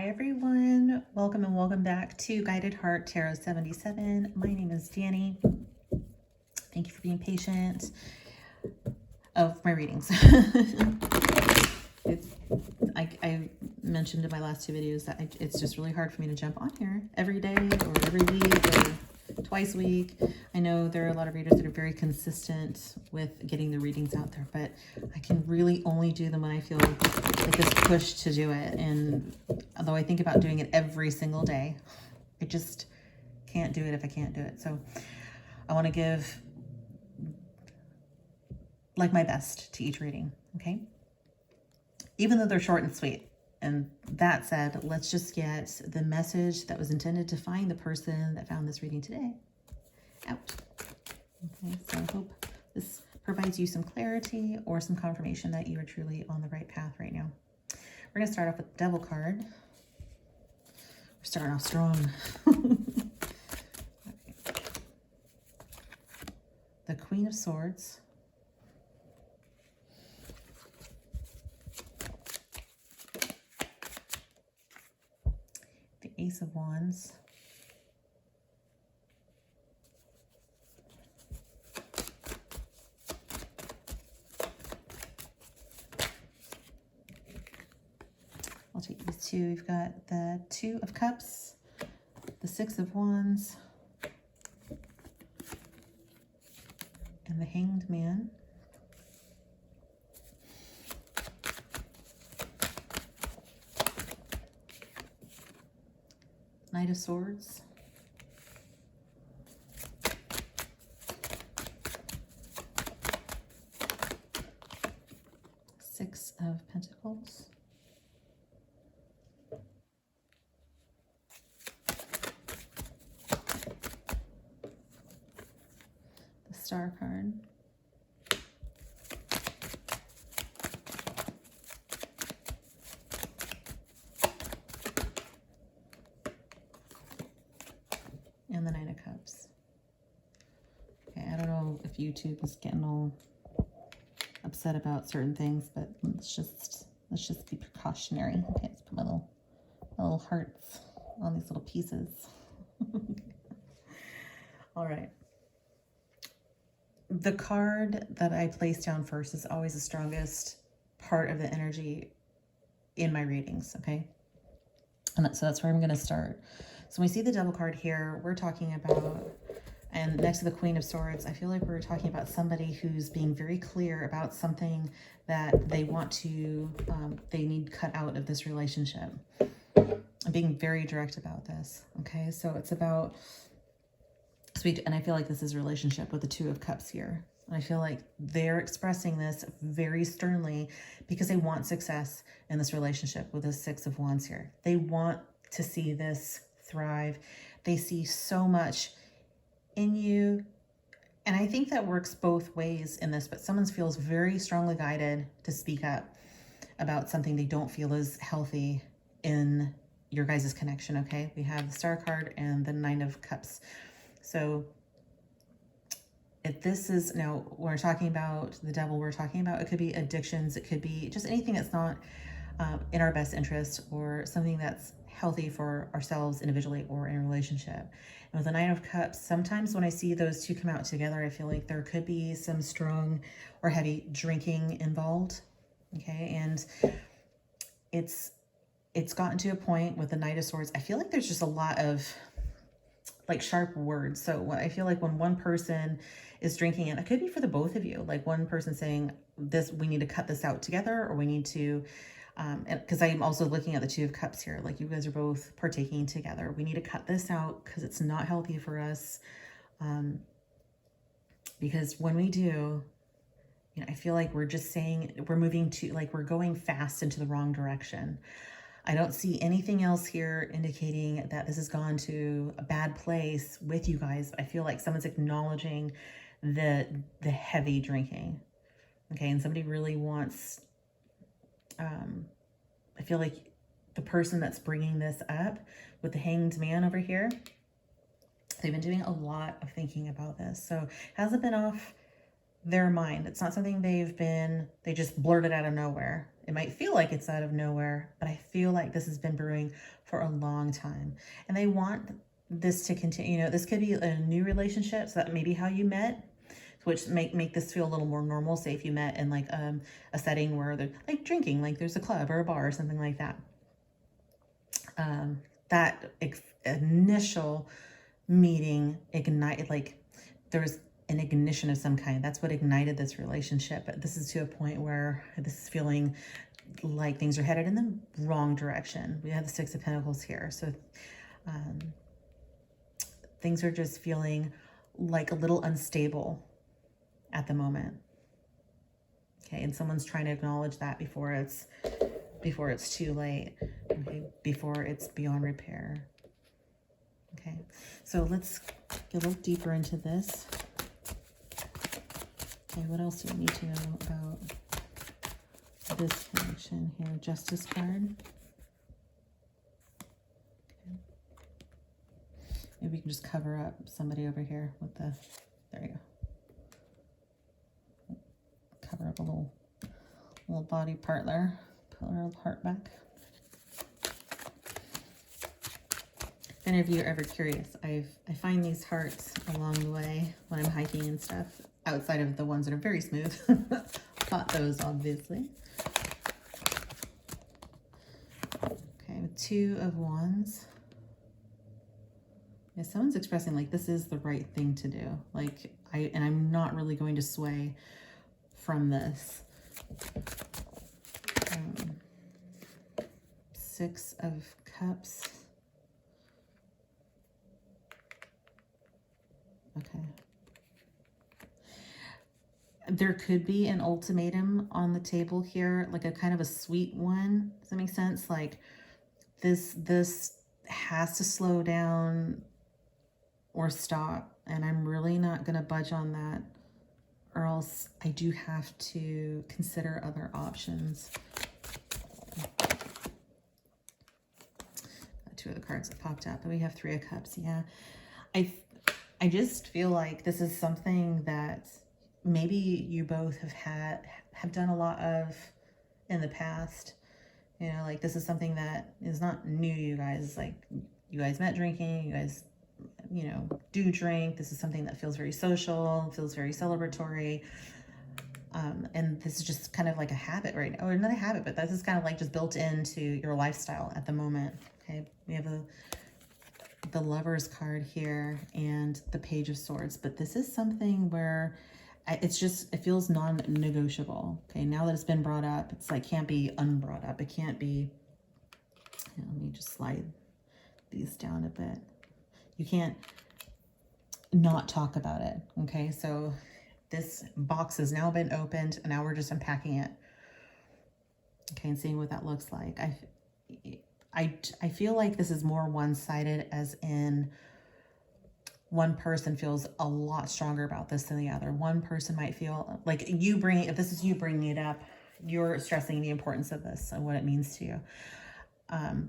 Hi everyone, welcome and welcome back to Guided Heart Tarot 77. My name is Danny. Thank you for being patient of my readings. I mentioned in my last two videos that it's just really hard for me to jump on here every day or every week or twice a week. I know there are a lot of readers that are very consistent with getting the readings out there, but I can really only do them when I feel like this push to do it. And although I think about doing it every single day, I just can't do it if I can't do it. So I want to give like my best to each reading, okay? Even though they're short and sweet. And that said, let's just get the message that was intended to find the person that found this reading today out. Okay, so I hope this provides you some clarity or some confirmation that you are truly on the right path right now. We're going to start off with the Devil card. We're starting off strong. Okay. The Queen of Swords. The Ace of Wands. I'll take these two. We've got the Two of Cups, the Six of Wands, and the Hanged Man. Knight of Swords. Six of Pentacles. The Star card. And the Nine of Cups. Okay, I don't know if YouTube is getting all upset about certain things, but let's just be precautionary. Okay, let's put my little hearts on these little pieces. All right. The card that I place down first is always the strongest part of the energy in my readings, okay? And so that's where I'm going to start. So when we see the Devil card here, we're talking about, and next to the Queen of Swords, I feel like we're talking about somebody who's being very clear about something that they want to, they need cut out of this relationship. I'm being very direct about this, okay? So it's about, and I feel like this is a relationship with the Two of Cups here. I feel like they're expressing this very sternly because they want success in this relationship with the Six of Wands here. They want to see this thrive. They see so much in you. And I think that works both ways in this, but someone feels very strongly guided to speak up about something they don't feel is healthy in your guys' connection, okay? We have the Star card and the Nine of Cups. So if this is, now we're talking about the Devil, we're talking about, it could be addictions, it could be just anything that's not in our best interest or something that's healthy for ourselves individually or in a relationship. And with the Nine of Cups, sometimes when I see those two come out together, I feel like there could be some strong or heavy drinking involved, okay? And it's gotten to a point with the Knight of Swords, I feel like there's just a lot of like sharp words. So I feel like when one person is drinking, and it could be for the both of you, like one person saying this, we need to cut this out together, or we need to, because I'm also looking at the Two of Cups here, like you guys are both partaking together. We need to cut this out because it's not healthy for us. Because when we do, you know, I feel like we're just saying, we're moving to, like we're going fast into the wrong direction. I don't see anything else here indicating that this has gone to a bad place with you guys. I feel like someone's acknowledging the heavy drinking, okay? And somebody really wants, I feel like the person that's bringing this up with the Hanged Man over here, they've been doing a lot of thinking about this. So it hasn't been off their mind. It's not something they just blurted out of nowhere. It might feel like it's out of nowhere, but I feel like this has been brewing for a long time. And they want this to continue. You know, this could be a new relationship, so that may be how you met, which make this feel a little more normal. Say if you met in like a setting where they're like drinking, like there's a club or a bar or something like that. That initial meeting ignited, like there was an ignition of some kind. That's what ignited this relationship. But this is to a point where this is feeling like things are headed in the wrong direction. We have the Six of Pentacles here. So things are just feeling like a little unstable at the moment. Okay, and someone's trying to acknowledge that before it's too late. Okay, before it's beyond repair. Okay, so let's get a little deeper into this. Okay, what else do we need to know about this connection here? Justice card. Okay. Maybe we can just cover up somebody over here with the, there you go. Cover up a little body part there. Pull her heart back. If any of you are ever curious, I find these hearts along the way when I'm hiking and stuff, outside of the ones that are very smooth. Not those, obviously. Okay, Two of Wands. Yeah, someone's expressing like this is the right thing to do. Like I'm not really going to sway from this. Six of Cups. Okay. There could be an ultimatum on the table here, like a kind of a sweet one. Does that make sense? Like this has to slow down or stop, and I'm really not going to budge on that, or else I do have to consider other options. Two of the cards that popped up, and we have Three of Cups. Yeah, I just feel like this is something that maybe you both have done a lot of in the past. You know, like this is something that is not new to you guys. Like you guys met drinking, you guys, you know, do drink. This is something that feels very social, feels very celebratory. And this is just kind of like a habit right now, or not a habit, but this is kind of like just built into your lifestyle at the moment. Okay, we have the Lover's card here and the Page of Swords, but this is something where it's just, it feels non-negotiable. Okay, now that it's been brought up, it's like can't be unbrought up. It can't be, you know, let me just slide these down a bit. You can't not talk about it. Okay, so this box has now been opened and now we're just unpacking it. Okay, and seeing what that looks like. I feel like this is more one-sided, as in one person feels a lot stronger about this than the other. One person might feel like if this is you bringing it up, you're stressing the importance of this and what it means to you,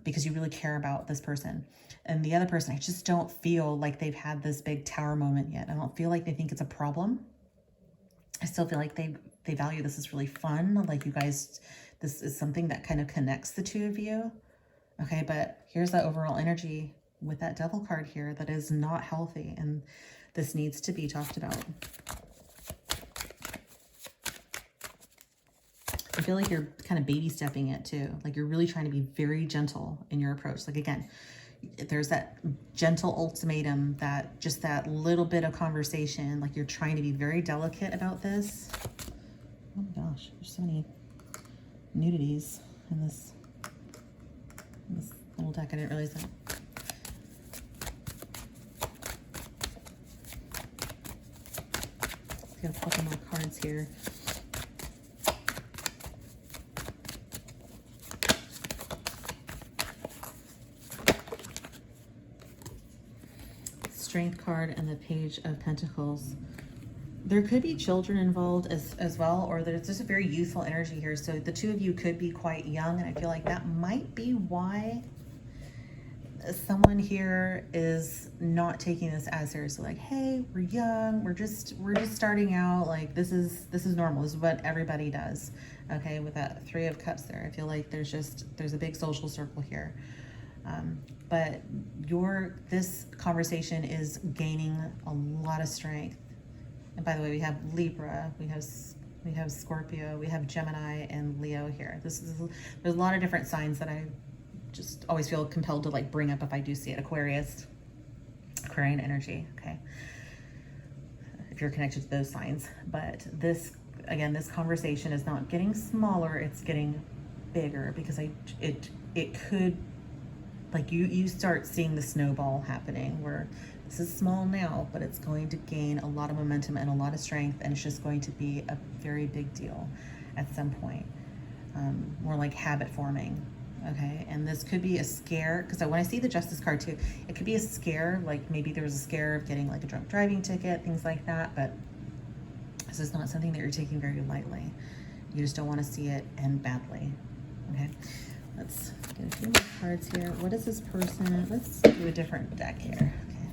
because you really care about this person. And the other person, I just don't feel like they've had this big tower moment yet. I don't feel like they think it's a problem. I still feel like they value this as really fun. Like you guys, this is something that kind of connects the two of you. Okay, but here's that overall energy with that Devil card here that is not healthy, and this needs to be talked about. I feel like you're kind of baby stepping it too. Like you're really trying to be very gentle in your approach. Like again, there's that gentle ultimatum, that just that little bit of conversation. Like you're trying to be very delicate about this. Oh my gosh, there's so many nudities in this little deck. I didn't realize that. Got a couple more cards here. Strength card and the Page of Pentacles. There could be children involved as well, or there's just a very youthful energy here. So the two of you could be quite young, and I feel like that might be why someone here is not taking this as seriously. Like, hey, we're young, we're just starting out. Like this is normal. This is what everybody does. okay, with that Three of Cups there. I feel like there's a big social circle here. But this conversation is gaining a lot of strength. And by the way, we have Libra, we have Scorpio, we have Gemini and Leo here. There's a lot of different signs that I just always feel compelled to like bring up if I do see it. Aquarian energy, okay? If you're connected to those signs. But this conversation is not getting smaller, it's getting bigger, because it could, like, you start seeing the snowball happening where this is small now, but it's going to gain a lot of momentum and a lot of strength, and it's just going to be a very big deal at some point. More like habit forming, okay? And this could be a scare, because when I see the Justice card too, it could be a scare, like maybe there was a scare of getting like a drunk driving ticket, things like that, but this is not something that you're taking very lightly. You just don't want to see it end badly, okay? Let's get a few more cards here. What is this person? Let's do a different deck here, okay?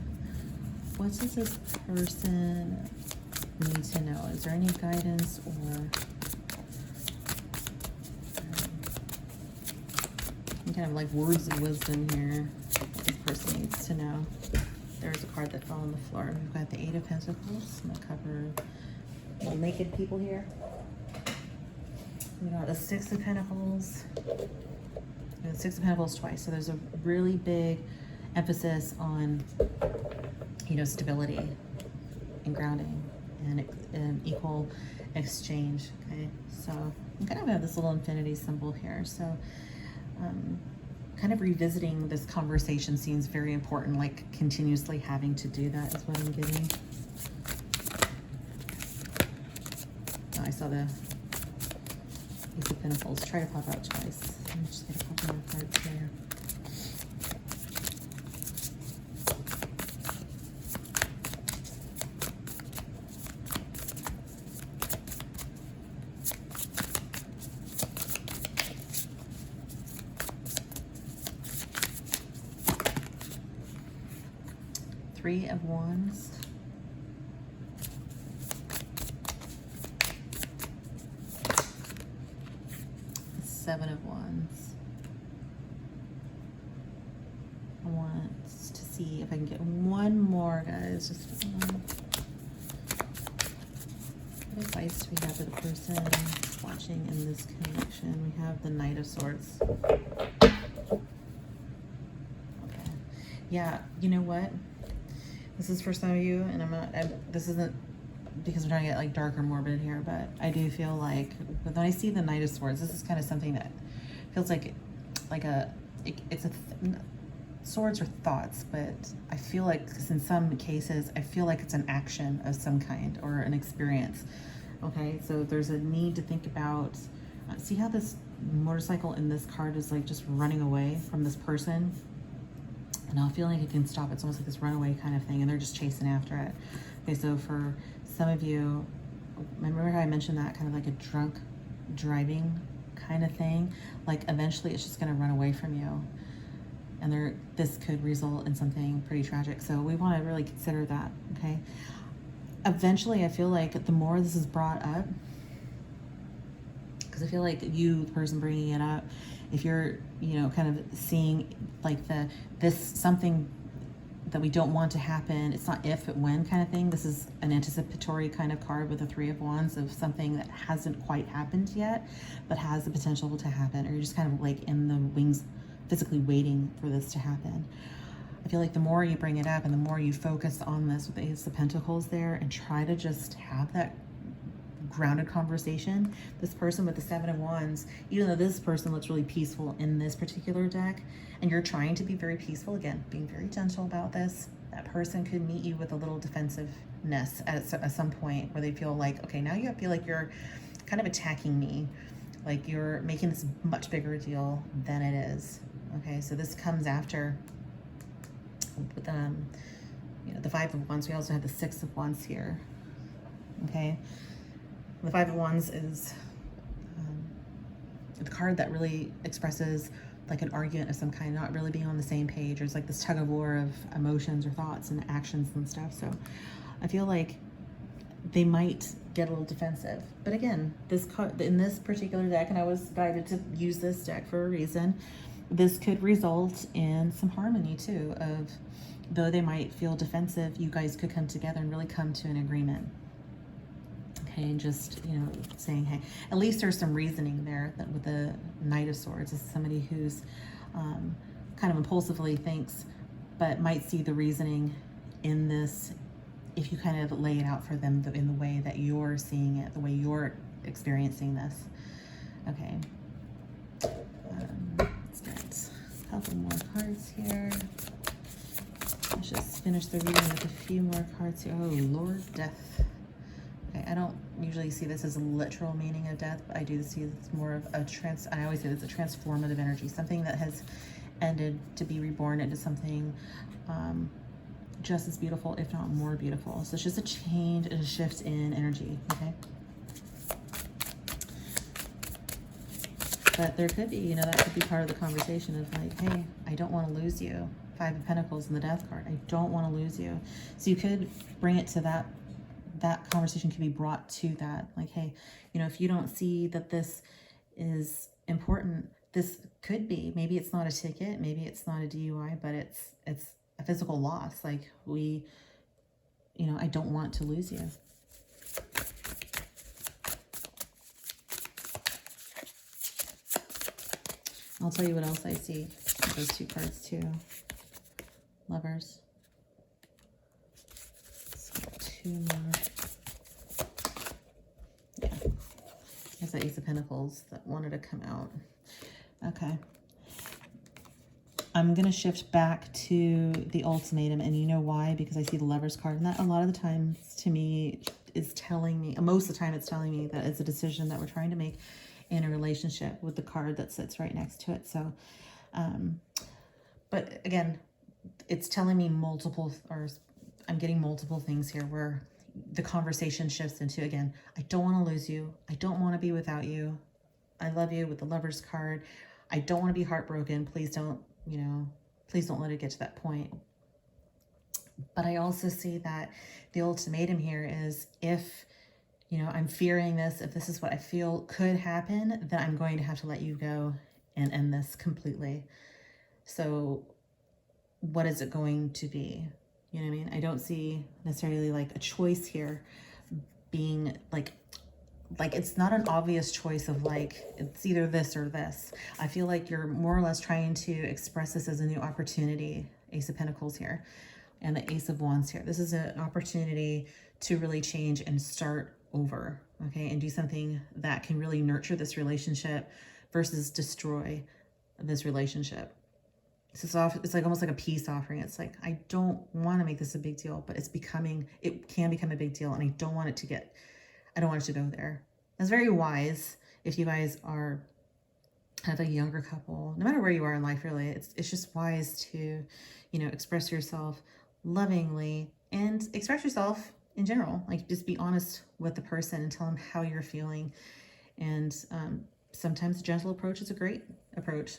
What does this person need to know? Is there any guidance or kind of like words of wisdom here that this person needs to know? There's a card that fell on the floor. We've got the Eight of Pentacles. I'm gonna cover little naked people here. We got the Six of Pentacles. The Six of Pentacles twice. So there's a really big emphasis on, stability and grounding and equal exchange. Okay, so I'm kind of have this little infinity symbol here. So kind of revisiting this conversation seems very important, like continuously having to do that is what I'm getting. Oh, I saw the Ace of Pentacles. Try to pop out twice. I'm just going to pop more cards here. Three of Wands. Seven of Wands. I want to see if I can get one more, guys. Just one. What advice do we have for the person watching in this connection? We have the Knight of Swords. Okay. Yeah, you know what? This is for some of you, and this isn't because I'm trying to get like dark or morbid here, but I do feel like when I see the Knight of Swords, this is kind of something that feels like swords are thoughts, but I feel like in some cases, I feel like it's an action of some kind or an experience. Okay, so there's a need to think about, see how this motorcycle in this card is like just running away from this person? And I'll feel like it can stop. It's almost like this runaway kind of thing, and they're just chasing after it. Okay, so for some of you, remember how I mentioned that kind of like a drunk driving kind of thing? Like eventually it's just going to run away from you, and this could result in something pretty tragic. So we want to really consider that, okay? Eventually, I feel like the more this is brought up, because I feel like you, the person bringing it up, if you're, kind of seeing like something that we don't want to happen, it's not if, but when kind of thing. This is an anticipatory kind of card with the Three of Wands of something that hasn't quite happened yet, but has the potential to happen, or you're just kind of like in the wings, physically waiting for this to happen. I feel like the more you bring it up and the more you focus on this with the Ace of Pentacles there and try to just have that grounded conversation, this person with the Seven of Wands, even though this person looks really peaceful in this particular deck, and you're trying to be very peaceful, again, being very gentle about this, that person could meet you with a little defensiveness at some point where they feel like, okay, now you feel like you're kind of attacking me, like you're making this much bigger deal than it is. Okay, so this comes after with the Five of Wands. We also have the Six of Wands here. Okay, the Five of Wands is the card that really expresses like an argument of some kind, not really being on the same page. There's like this tug of war of emotions or thoughts and actions and stuff. So I feel like they might get a little defensive. But again, this card in this particular deck, and I was guided to use this deck for a reason, this could result in some harmony too, of though they might feel defensive, you guys could come together and really come to an agreement. Okay, and just, you know, saying, hey, at least there's some reasoning there that with the Knight of Swords is somebody who's kind of impulsively thinks, but might see the reasoning in this if you kind of lay it out for them in the way that you're seeing it, the way you're experiencing this. Okay. Let's get a couple more cards here. Let's just finish the reading with a few more cards here. Oh, Lord Death. Okay, I don't usually see this as a literal meaning of death, but I do see it's more of a I always say it's a transformative energy, something that has ended to be reborn into something just as beautiful, if not more beautiful. So it's just a change and a shift in energy, okay? But there could be, you know, that could be part of the conversation of like, hey, I don't want to lose you. Five of Pentacles and the Death card. I don't want to lose you. So you could bring it to that. That conversation could be brought to that. Like, hey, you know, if you don't see that this is important, this could be, maybe it's not a ticket, maybe it's not a DUI, but it's a physical loss. Like you know, I don't want to lose you. I'll tell you what else I see with those two cards too. Lovers. Let's get two more. Yeah. There's that Ace of Pentacles that wanted to come out. Okay. I'm going to shift back to the ultimatum, and you know why? Because I see the Lovers card, and that a lot of the times to me is telling me, most of the time it's telling me that it's a decision that we're trying to make in a relationship with the card that sits right next to it. So, but again, it's telling me I'm getting multiple things here where the conversation shifts into, again, I don't want to lose you. I don't want to be without you. I love you with the Lovers card. I don't want to be heartbroken. Please don't, you know, please don't let it get to that point. But I also see that the ultimatum here is if, you know, I'm fearing this, if this is what I feel could happen, then I'm going to have to let you go and end this completely. So what is it going to be? You know what I mean? I don't see necessarily like a choice here being like it's not an obvious choice of like, it's either this or this. I feel like you're more or less trying to express this as a new opportunity. Ace of Pentacles here and the Ace of Wands here. This is an opportunity to really change and start over, okay? And do something that can really nurture this relationship versus destroy this relationship. So it's like almost like a peace offering. It's like, I don't want to make this a big deal, but it can become a big deal, and I don't want it to go there. That's very wise if you guys are kind of a younger couple, no matter where you are in life, really. It's just wise to, you know, express yourself lovingly and express yourself in general. Like, just be honest with the person and tell them how you're feeling. And sometimes a gentle approach is a great approach.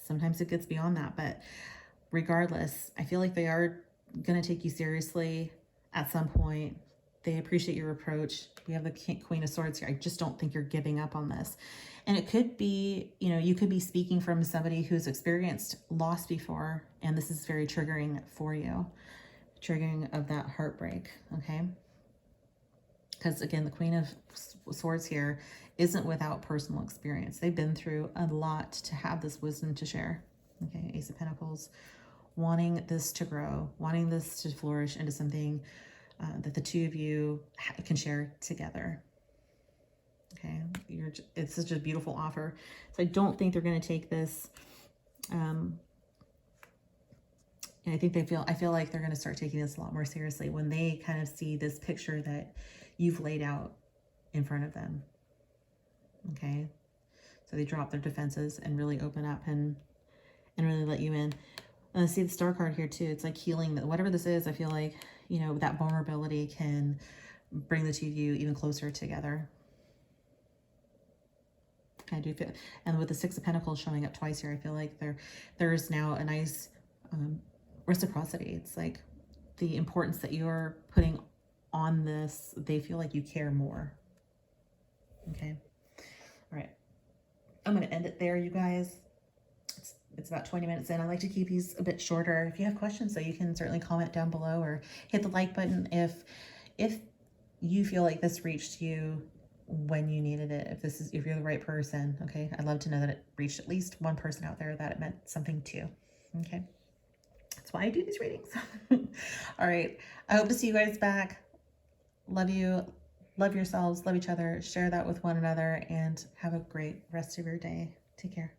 Sometimes it gets beyond that, but regardless, I feel like they are going to take you seriously at some point. They appreciate your approach. We have the Queen of Swords here. I just don't think you're giving up on this. And it could be, you know, you could be speaking from somebody who's experienced loss before, and this is very triggering for you. Triggering of that heartbreak, okay? Because again, the Queen of Swords here isn't without personal experience. They've been through a lot to have this wisdom to share. Okay, Ace of Pentacles, wanting this to grow, wanting this to flourish into something that the two of you can share together. Okay, it's such a beautiful offer. So I don't think they're going to take this. And I think I feel like they're going to start taking this a lot more seriously when they kind of see this picture that you've laid out in front of them. Okay, so they drop their defenses and really open up and really let you in. See the Star card here too. It's like healing. Whatever this is, I feel like, you know, that vulnerability can bring the two of you even closer together. I do feel, and with the Six of Pentacles showing up twice here, I feel like there's now a nice reciprocity. It's like the importance that you're putting on this, they feel like you care more. Okay. All right. I'm going to end it there, you guys. It's about 20 minutes in. I like to keep these a bit shorter. If you have questions, so you can certainly comment down below or hit the like button if you feel like this reached you when you needed it, if you're the right person. Okay, I'd love to know that it reached at least one person out there that it meant something to. Okay, that's why I do these readings. All right, I hope to see you guys back. Love you, love yourselves, love each other, share that with one another, and have a great rest of your day. Take care.